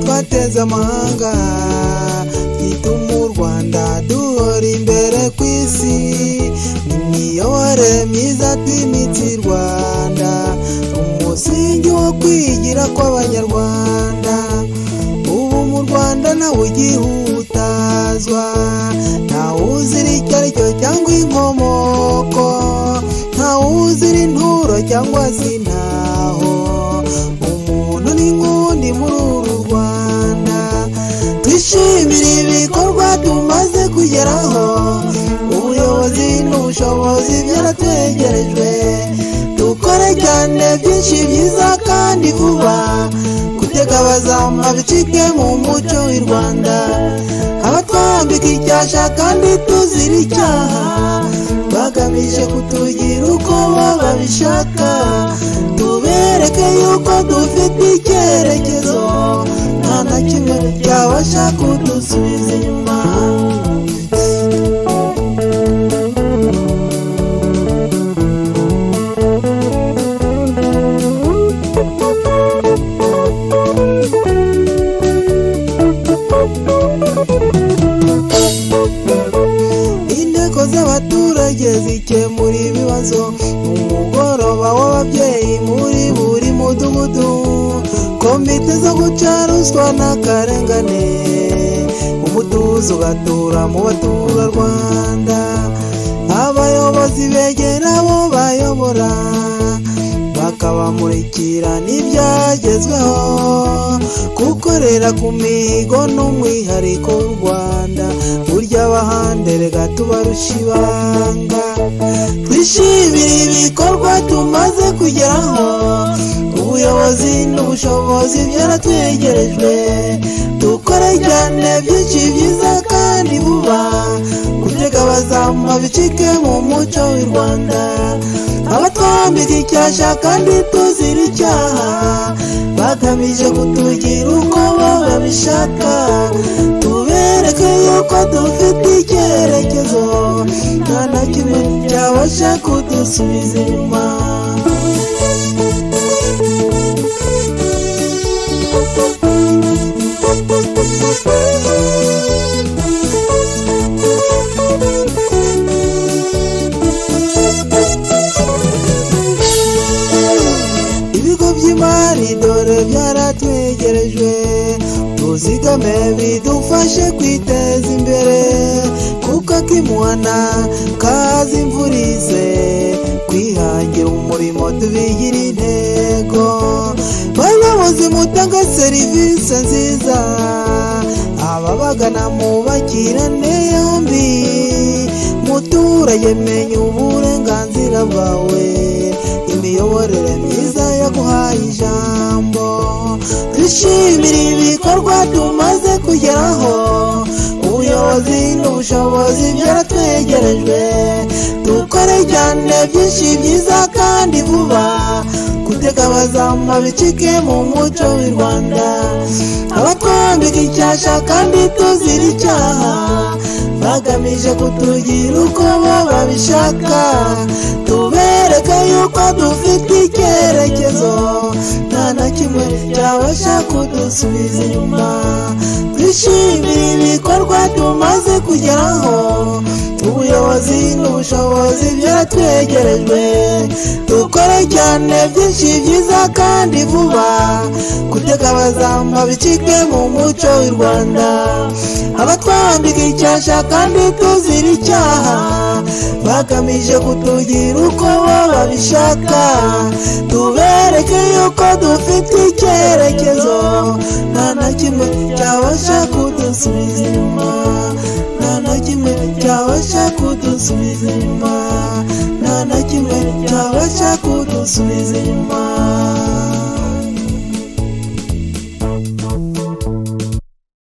twateze amahanga gituma u Rwanda duhora imbere ku isi n'imiyoborere myiza twimitse i Rwanda umusingi wo kwigira kw'abanyarwanda ubu mu Rwanda ntawe ugihutazwa ntawe uzira icyo ari cyo cyangwa inkomoko ntawe uzira inturo cyangwa zinaho umuntu n'inkundi muri uru Rwanda twishimira ibikorwa tumaze kugeraho ubuyobozi n'ubushobozi byaratwegerejwe dukore cyane byinshi byiza kandi vuba gutega abazama bicike mu muco w'i Rwanda abatwambika icyasha kandi tuzira icyaha bagamije kutugira uko bo babishaka tubereke yuko dufite icyerekezo nta na kimwe cyabasha kudusubiza inyuma inteko z'abaturage zikemura ibibazo umugoroba w'ababyeyi muri buri mudugudu komite zo guca ruswa n'akarengane umutuzo ugatura mu baturarwanda abayobozi begera abo bayobora bakabamurikira n'ibyagezweho gukorera ku mihigo n'umwihariko w'u Rwanda burya abahande rega tubarusha ibanga twishimira ibikorwa tumaze kugeraho ubuyobozi n'ubushobozi byaratwegerejwe dukore cyane byinshi byiza kandi vuba gutega abazama bicike mu muco w'i Rwanda abatwambika icyasha kandi tuzira icyaha bagamije kutugira uko bo babishaka tubereke yuko dufite icyerekezo nta na kimwe cyabasha kudusubiza inyuma by'imari dore byaratwegerejwe tuzigame bidufashe kwiteza imbere kuko akimuhana kaza imvurize kwihangira umurimo tubigira intego bayobozi mutanga serivisi nziza ababagana mubakirane yombi muturage menya uburenganzira bwawe imiyoborere myiza yaguhaye ijambo twishimira ibikorwa tumaze kugeraho ubuyobozi n'ubushobozi byaratwegerejwe dukore cyane byinshi byiza kandi vuba gutega abazama bicike mu muco w'i Rwanda abatwambika icyasha kandi tuzira icyaha bagamije kutugira uko bo babishaka tubereke yuko dufite icyerekezo nta na kimwe cyabasha kudusubiza inyuma twishimira ibikorwa tumaze kugeraho ubuyobozi n'ubushobozi byaratwegerejwe dukore cyane byinshi byiza kandi vuba gutega abazama bicike mu muco w'i Rwanda abatwambika icyasha kandi tuzira icyaha bagamije kutugira uko bo babishaka tubereke yuko dufite icyerekezo nta na kimwe cyabasha kudusubiza inyuma nta na kimwe cyabasha kudusubiza inyuma nta na kimwe cyabasha kudusubiza inyuma